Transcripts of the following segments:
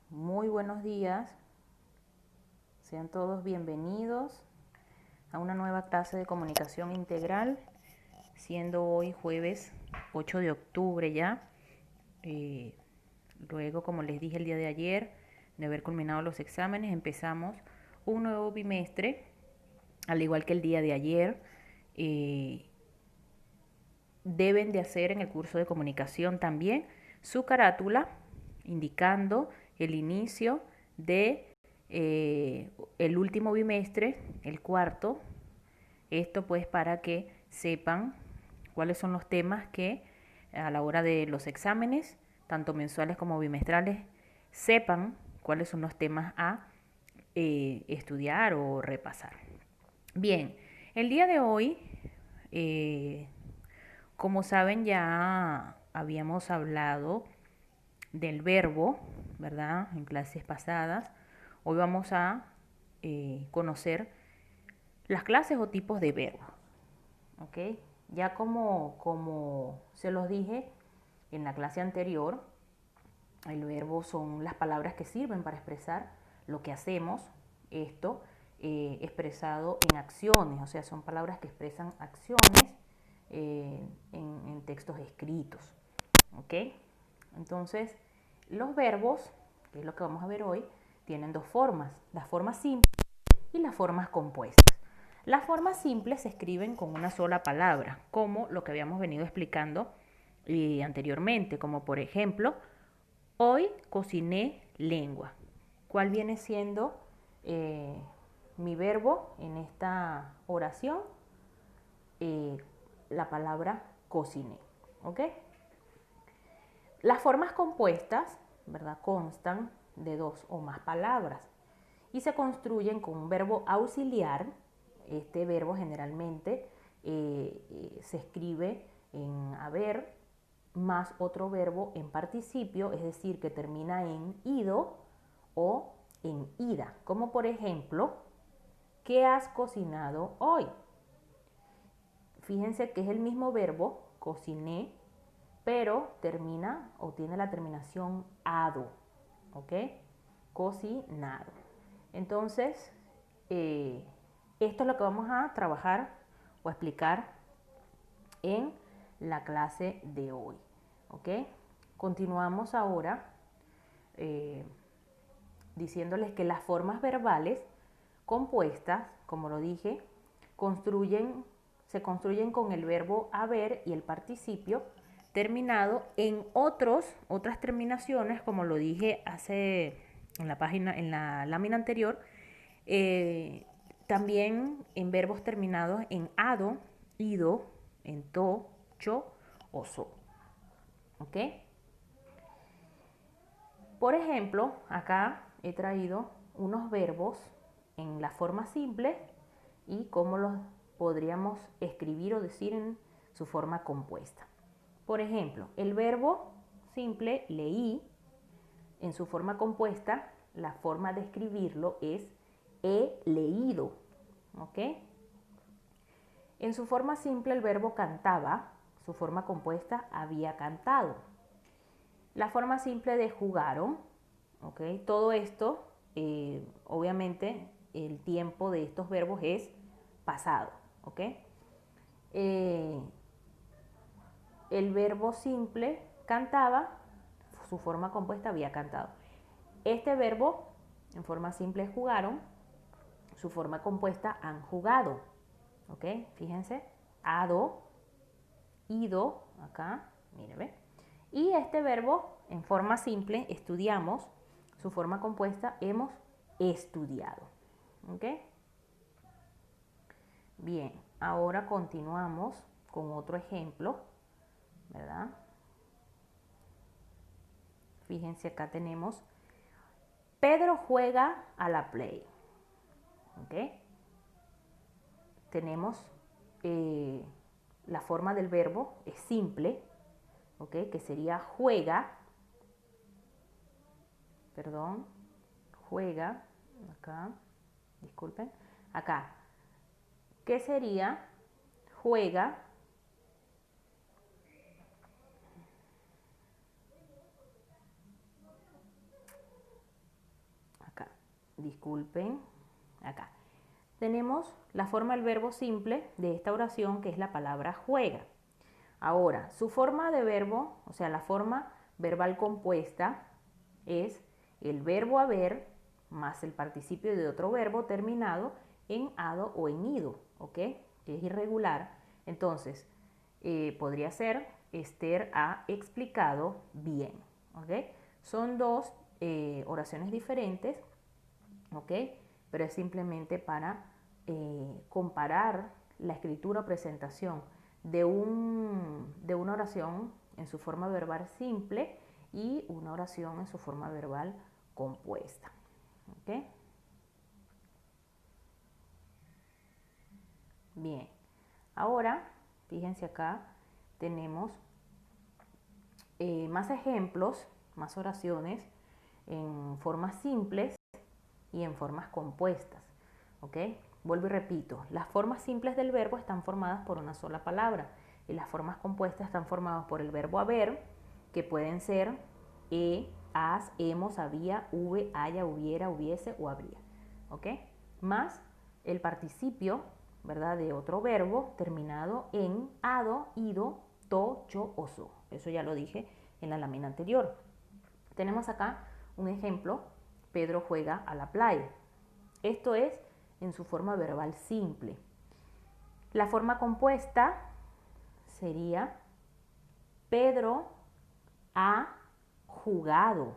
Muy buenos días, sean todos bienvenidos a una nueva clase de comunicación integral, siendo hoy jueves 8 de octubre ya. Luego, como les dije el día de ayer, de haber culminado los exámenes, empezamos un nuevo bimestre, al igual que el día de ayer. Deben de hacer en el curso de comunicación también su carátula indicando el inicio de el último bimestre, el cuarto. Esto pues para que sepan cuáles son los temas que a la hora de los exámenes, tanto mensuales como bimestrales, sepan cuáles son los temas a estudiar o repasar. Bien, el día de hoy, como saben, ya habíamos hablado del verbo, ¿verdad? En clases pasadas. Hoy vamos a conocer las clases o tipos de verbos, ¿ok? Ya como se los dije en la clase anterior, el verbo son las palabras que sirven para expresar lo que hacemos, esto expresado en acciones, o sea, son palabras que expresan acciones en textos escritos, ¿ok? Entonces, los verbos, que es lo que vamos a ver hoy, tienen dos formas, las formas simples y las formas compuestas. Las formas simples se escriben con una sola palabra, como lo que habíamos venido explicando anteriormente, como por ejemplo, hoy cociné lengua. ¿Cuál viene siendo mi verbo en esta oración? La palabra cociné, ¿ok? Las formas compuestas, ¿verdad?, constan de dos o más palabras y se construyen con un verbo auxiliar. Este verbo generalmente se escribe en haber más otro verbo en participio, es decir, que termina en ido o en ida, como por ejemplo, ¿qué has cocinado hoy? Fíjense que es el mismo verbo, cociné, pero termina o tiene la terminación ado, ¿ok? Cocinado. Entonces, esto es lo que vamos a trabajar o explicar en la clase de hoy, ¿ok? Continuamos ahora diciéndoles que las formas verbales compuestas, como lo dije, se construyen con el verbo haber y el participio terminado en otras terminaciones, como lo dije en la lámina anterior, también en verbos terminados en ado, ido, en to, cho o so. ¿Ok? Por ejemplo, acá he traído unos verbos en la forma simple y cómo los podríamos escribir o decir en su forma compuesta. Por ejemplo, el verbo simple leí, en su forma compuesta, la forma de escribirlo es he leído, ¿ok? En su forma simple el verbo cantaba, su forma compuesta había cantado. La forma simple de jugaron, ¿ok? Todo esto, obviamente, el tiempo de estos verbos es pasado, ¿ok? El verbo simple cantaba, su forma compuesta había cantado. Este verbo, en forma simple jugaron, su forma compuesta han jugado, ¿ok? Fíjense, ado, ido, acá, mire, ve. Y este verbo, en forma simple, estudiamos, su forma compuesta, hemos estudiado, ¿ok? Bien, ahora continuamos con otro ejemplo, ¿verdad? Fíjense, acá tenemos, Pedro juega a la Play, ¿ok? Tenemos la forma del verbo, es simple, ¿ok? Que sería juega, perdón, juega, acá, disculpen, acá, ¿qué sería? Juega, disculpen, acá. Tenemos la forma del verbo simple de esta oración, que es la palabra juega. Ahora, su forma de verbo, o sea, la forma verbal compuesta es el verbo haber más el participio de otro verbo terminado en ado o en ido, ¿ok? Que es irregular. Entonces, podría ser: Esther ha explicado bien, ¿ok? Son dos oraciones diferentes, ¿ok? Pero es simplemente para comparar la escritura o presentación de una oración en su forma verbal simple y una oración en su forma verbal compuesta, ¿ok? Bien, ahora fíjense acá, tenemos más ejemplos, más oraciones en formas simples y en formas compuestas, ¿ok? Vuelvo y repito, las formas simples del verbo están formadas por una sola palabra y las formas compuestas están formadas por el verbo haber, que pueden ser has, hemos, había, hube, haya, hubiera, hubiese o habría, ¿ok? Más el participio, ¿verdad?, de otro verbo terminado en ado, ido, to, cho o so. Eso ya lo dije en la lámina anterior. Tenemos acá un ejemplo: Pedro juega a la playa. Esto es en su forma verbal simple. La forma compuesta sería: Pedro ha jugado.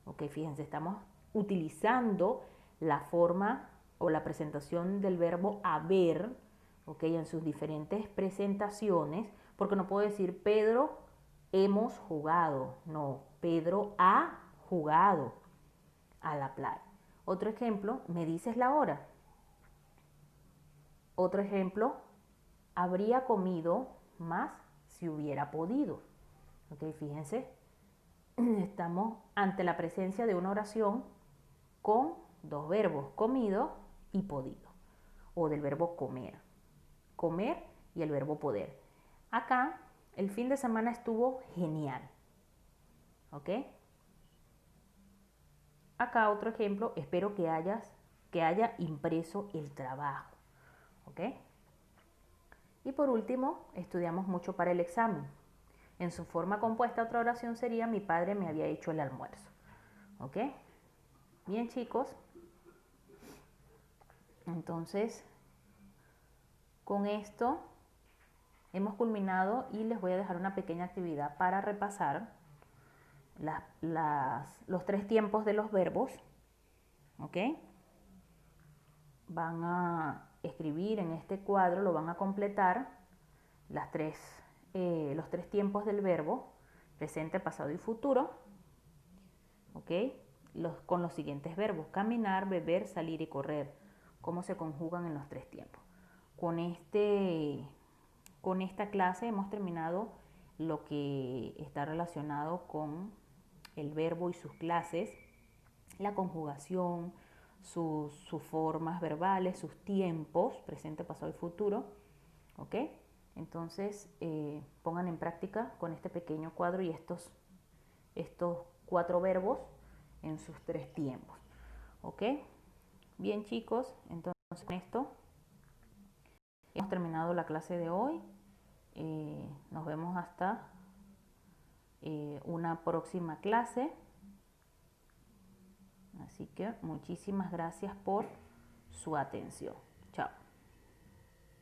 Ok, fíjense, estamos utilizando la forma o la presentación del verbo haber, ok, en sus diferentes presentaciones, porque no puedo decir Pedro hemos jugado, no, Pedro ha jugado a la playa. Otro ejemplo: ¿me dices la hora? Otro ejemplo: habría comido más si hubiera podido. Ok, fíjense, estamos ante la presencia de una oración con dos verbos: comido y podido, o del verbo comer. Comer y el verbo poder. Acá el fin de semana estuvo genial. ¿Ok? Acá otro ejemplo: espero que haya impreso el trabajo. ¿Ok? Y por último, estudiamos mucho para el examen. En su forma compuesta, otra oración sería: mi padre me había hecho el almuerzo. ¿Ok? Bien, chicos. Entonces, con esto hemos culminado y les voy a dejar una pequeña actividad para repasar los tres tiempos de los verbos. ¿Ok? Van a escribir en este cuadro, lo van a completar, los tres tiempos del verbo: presente, pasado y futuro. ¿Ok? Con los siguientes verbos: caminar, beber, salir y correr. Cómo se conjugan en los tres tiempos. Con esta clase hemos terminado lo que está relacionado con el verbo y sus clases, la conjugación, sus formas verbales, sus tiempos, presente, pasado y futuro. ¿Ok? Entonces, pongan en práctica con este pequeño cuadro y estos cuatro verbos en sus tres tiempos. ¿Ok? Bien, chicos, entonces con esto hemos terminado la clase de hoy. Nos vemos hasta una próxima clase. Así que muchísimas gracias por su atención. Chao.